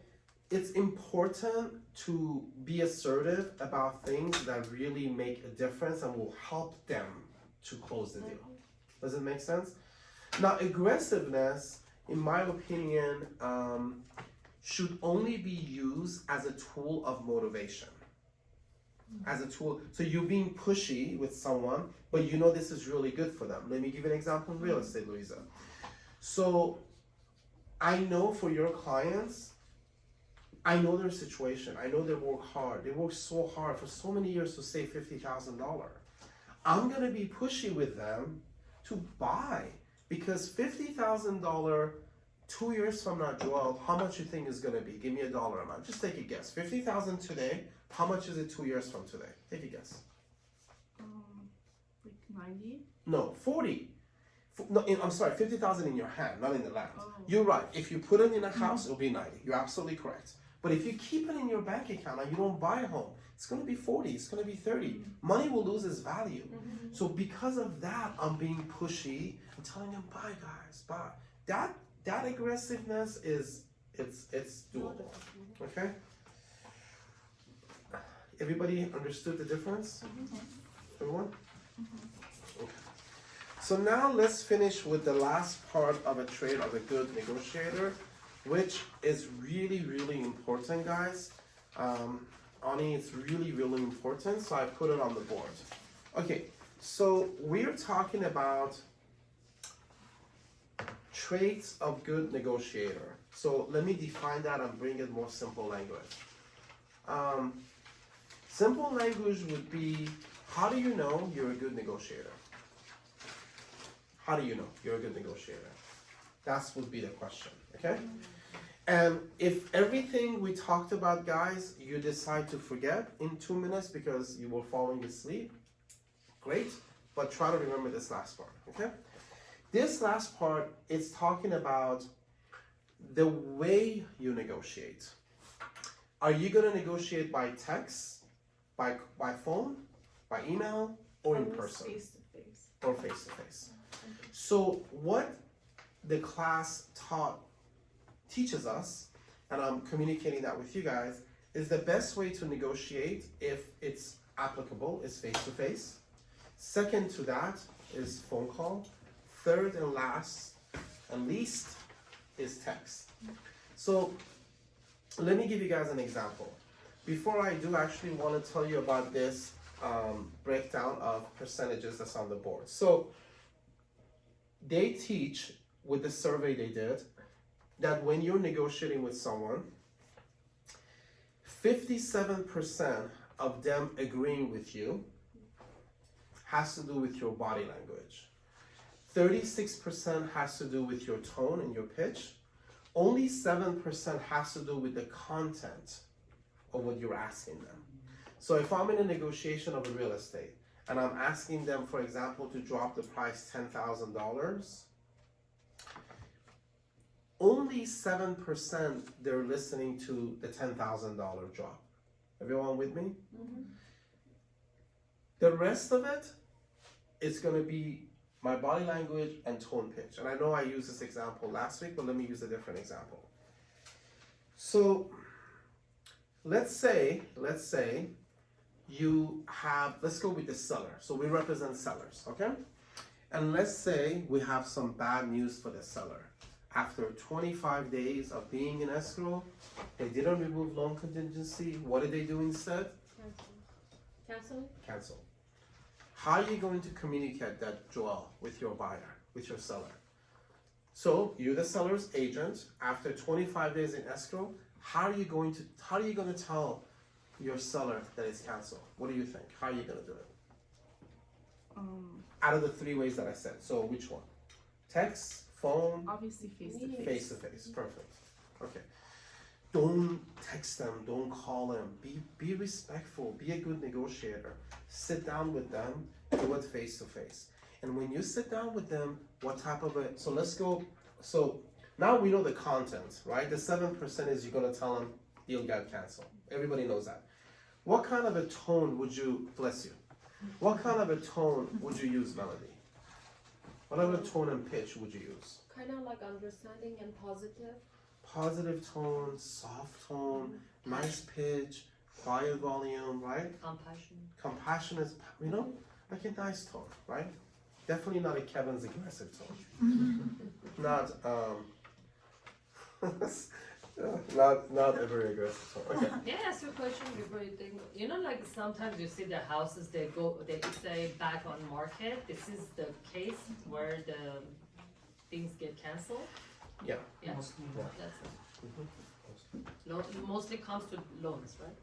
it's important to be assertive about things that really make a difference and will help them to close the deal. Does it make sense? Now, aggressiveness, in my opinion, should only be used as a tool of motivation. As a tool, so you're being pushy with someone, but you know this is really good for them. Let me give you an example in real estate, Louisa. So I know for your clients, I know their situation. I know they work hard. They work so hard for so many years to save $50,000. I'm gonna be pushy with them to buy because $50,000 2 years from now, Joel, how much you think is gonna be? Give me a dollar amount. Just take a guess. $50,000 today. How much is it 2 years from today? Take a guess. Like 90? No, 40. No, I'm sorry, 50,000 in your hand, not in the land. Oh. You're right. If you put it in a house, it'll be 90. You're absolutely correct. But if you keep it in your bank account and you don't buy a home, it's going to be 40, it's going to be 30. Money will lose its value. So because of that, I'm being pushy. I'm telling them, buy guys, buy. That aggressiveness it's doable. Okay? Everybody understood the difference? Everyone? Okay. So now let's finish with the last part of a trait of a good negotiator, which is really, really important, guys. Ani, it's really, really important, so I put it on the board. Okay, so we're talking about traits of good negotiator. So let me define that and bring it more simple language. Simple language would be, how do you know you're a good negotiator? How do you know you're a good negotiator? That would be the question, okay? And if everything we talked about, guys, you decide to forget in 2 minutes because you were falling asleep, great, but try to remember this last part, okay? This last part is talking about the way you negotiate. Are you gonna negotiate by text, by phone, by email, or in person? Face to face. Or face to face. So what the class teaches us, and I'm communicating that with you guys, is the best way to negotiate, if it's applicable, is face to face. Second to that is phone call. Third and last and least is text. So let me give you guys an example. Before I do, I actually want to tell you about this breakdown of percentages that's on the board. So they teach, with the survey they did, that when you're negotiating with someone, 57% of them agreeing with you has to do with your body language. 36% has to do with your tone and your pitch. Only 7% has to do with the content of what you're asking them. So if I'm in a negotiation of a real estate and I'm asking them, for example, to drop the price $10,000, only 7% they're listening to the $10,000 drop. Everyone with me? The rest of it is going to be my body language and tone pitch. And I know I used this example last week, but let me use a different example. So let's say you have, let's go with the seller. So we represent sellers, okay? And let's say we have some bad news for the seller. After 25 days of being in escrow, they didn't remove loan contingency. What did they do instead? Cancel? Cancel. How are you going to communicate that, Joel, with your buyer, with your seller? So you're the seller's agent. After 25 days in escrow, how are you going to tell your seller that it's canceled? What do you think? How are you going to do it? Out of the 3 ways that I said, so which one? Text, phone, Obviously face to face. face to face. Perfect. Okay. Don't text them. Don't call them. Be respectful. Be a good negotiator. Sit down with them. Do it face to face. And when you sit down with them, what type of a? So let's go. So now we know the content, right? The 7% is you're gonna tell them deal got canceled. Everybody knows that. What kind of a tone would you? Bless you. What kind of a tone would you use, Melody? What other tone and pitch would you use? Kind of like understanding and positive. Positive tone, soft tone, nice pitch, quiet volume, right? Compassion. Compassion is, like a nice tone, right? Definitely not a Kevin's aggressive tone. Not not a very aggressive tone. Okay. Yeah, ask you a question before you think. Like sometimes you see the houses they say back on market. This is the case where the things get canceled. Yeah. Yeah. Mostly, That's it. Mostly comes to loans, right?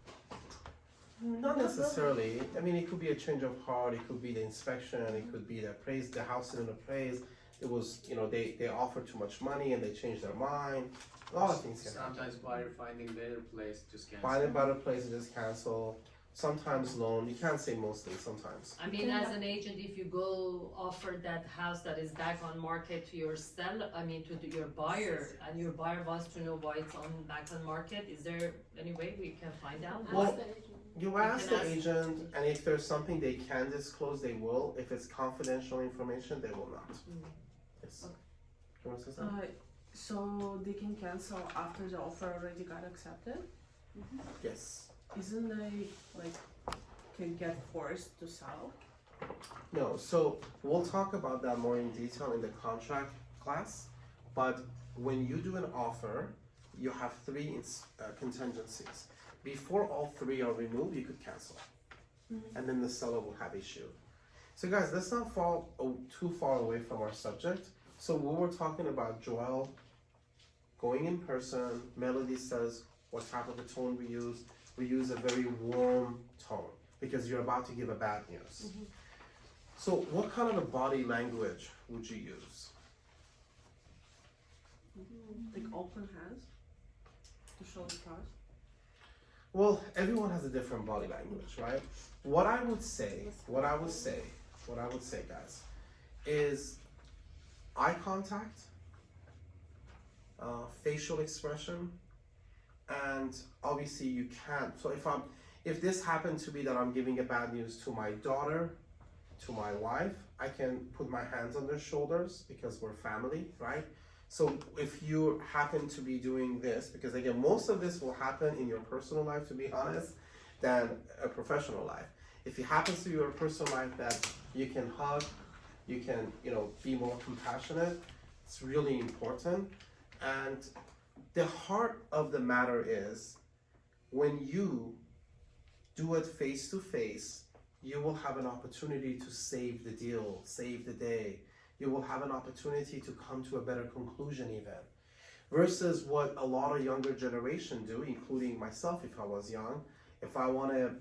Not necessarily. I mean, it could be a change of heart. It could be the inspection. It could be the appraise. The house didn't appraise. It was, they offered too much money and they changed their mind. A lot of things can happen. Sometimes buyer finding better place just cancel. Find a better place and just cancel. Sometimes loan. You can't say mostly. Sometimes. I mean, as an agent, if you go offer that house that is back on market to your to your buyer, and your buyer wants to know why it's back on market, is there any way we can find out? Well, you ask can the ask- agent, and if there's something they can disclose, they will. If it's confidential information, they will not. Yes. You want to say something? So they can cancel after the offer already got accepted? Yes. Isn't they can get forced to sell? No, so we'll talk about that more in detail in the contract class, but when you do an offer, you have three contingencies. Before all three are removed, you could cancel, and then the seller will have issue. So guys, let's not fall too far away from our subject. So we were talking about Joel going in person. Melody says what type of a tone we use. We use a very warm tone because you're about to give a bad news. So what kind of a body language would you use? Like open hands to show the trust. Well, everyone has a different body language, right? What I would say, guys, is eye contact, facial expression, and obviously you can't. So if this happened to be that I'm giving a bad news to my daughter, to my wife, I can put my hands on their shoulders because we're family, right? So if you happen to be doing this, because again, most of this will happen in your personal life, to be honest, than a professional life. If it happens to your personal life that you can hug, you can, be more compassionate, it's really important. And the heart of the matter is when you do it face to face, you will have an opportunity to save the deal, save the day. You will have an opportunity to come to a better conclusion even. Versus what a lot of younger generation do, including myself if I was young, if I want to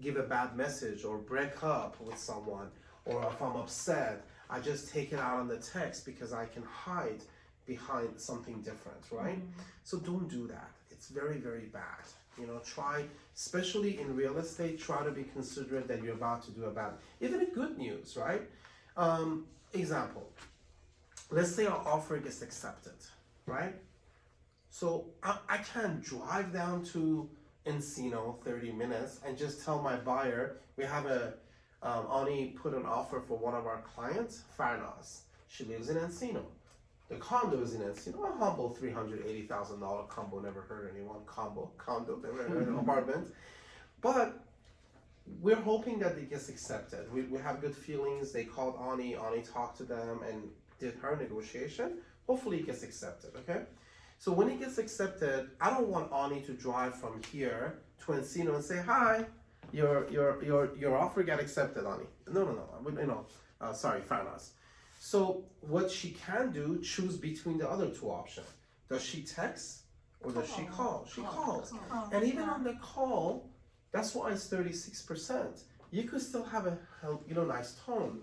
give a bad message or break up with someone, or if I'm upset, I just take it out on the text because I can hide behind something different, right? So don't do that. It's very, very bad. Try, especially in real estate, try to be considerate that you're about to do a bad, even a good news, right? Example, let's say our offer gets accepted, right? So I can't drive down to Encino 30 minutes and just tell my buyer, we have Ani put an offer for one of our clients, Farnaz. She lives in Encino. The condo is in Encino, a humble $380,000 combo, never heard anyone, condo, never heard an apartment. But we're hoping that it gets accepted. We have good feelings. They called Ani talked to them and did her negotiation. Hopefully it gets accepted, okay? So when it gets accepted, I don't want Ani to drive from here to Encino and say, hi, your offer got accepted, Ani. No. Sorry, Farnaz. So what she can do, choose between the other two options. Does she text or does she call? She calls. And even on the call, that's why it's 36%. You could still have a nice tone,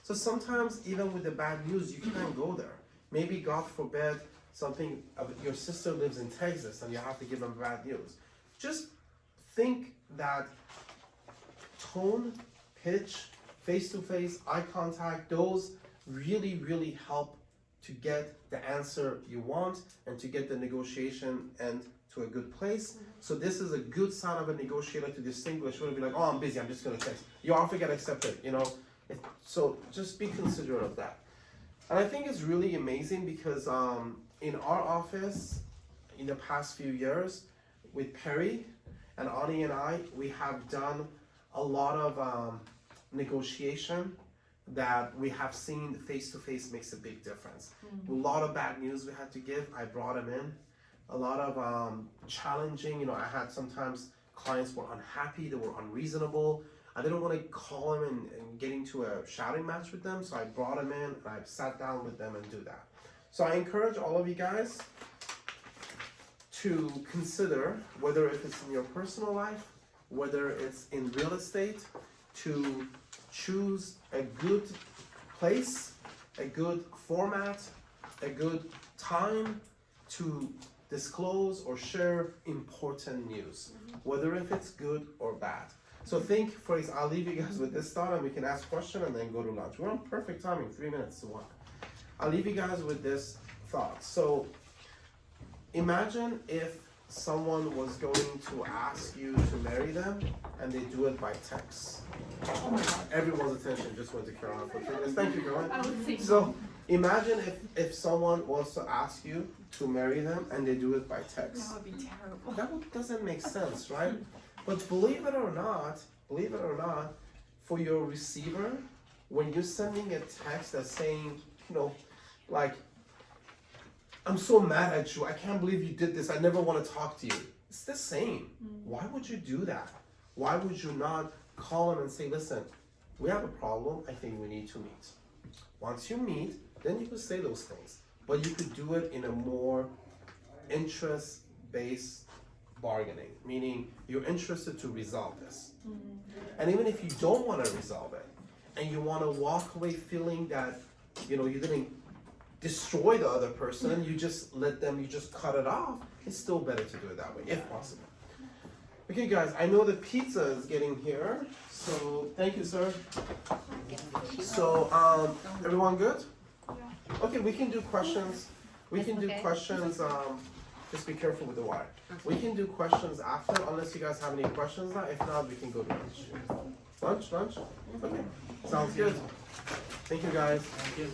So sometimes even with the bad news, you can't go there. Maybe God forbid your sister lives in Texas and you have to give them bad news. Just think that tone, pitch, face-to-face, eye contact, those really, really help to get the answer you want and to get the negotiation and to a good place. So this is a good sign of a negotiator to distinguish. Wouldn't be like, oh, I'm busy, I'm just gonna text. Your offer get accepted, So just be considerate of that. And I think it's really amazing because in our office, in the past few years, with Perry and Ani and I, we have done a lot of negotiation that we have seen face-to-face makes a big difference. A lot of bad news we had to give, I brought them in. A lot of challenging, I had sometimes clients were unhappy, they were unreasonable. I didn't want to call them and get into a shouting match with them, so I brought them in and I sat down with them and do that. So I encourage all of you guys to consider, whether if it's in your personal life, whether it's in real estate, to choose a good place, a good format, a good time to disclose or share important news, whether if it's good or bad. So think, for example, I'll leave you guys with this thought and we can ask questions and then go to lunch. We're on perfect timing, 3 minutes to 1. I'll leave you guys with this thought. So imagine if someone was going to ask you to marry them and they do it by text. Oh my God, everyone's attention just went to Caroline for 3 minutes. Thank you, Caroline. I would think So imagine if someone wants to ask you to marry them and they do it by text. That would be terrible. That doesn't make sense, right? But believe it or not, for your receiver, when you're sending a text that's saying, you know, like, I'm so mad at you, I can't believe you did this, I never want to talk to you. It's the same. Why would you do that? Why would you not call them and say, listen, we have a problem, I think we need to meet. Once you meet, then you could say those things. But you could do it in a more interest-based bargaining, meaning you're interested to resolve this. And even if you don't want to resolve it, and you want to walk away feeling that, you know, you didn't destroy the other person, you just let them, you just cut it off, it's still better to do it that way, if possible. Okay guys, I know the pizza is getting here, so thank you, sir. So, everyone good? Okay, we can do questions. We can do questions, just be careful with the wire. We can do questions after, unless you guys have any questions now. If not, we can go to lunch. Lunch? Okay, sounds good. Thank you guys. Thank you.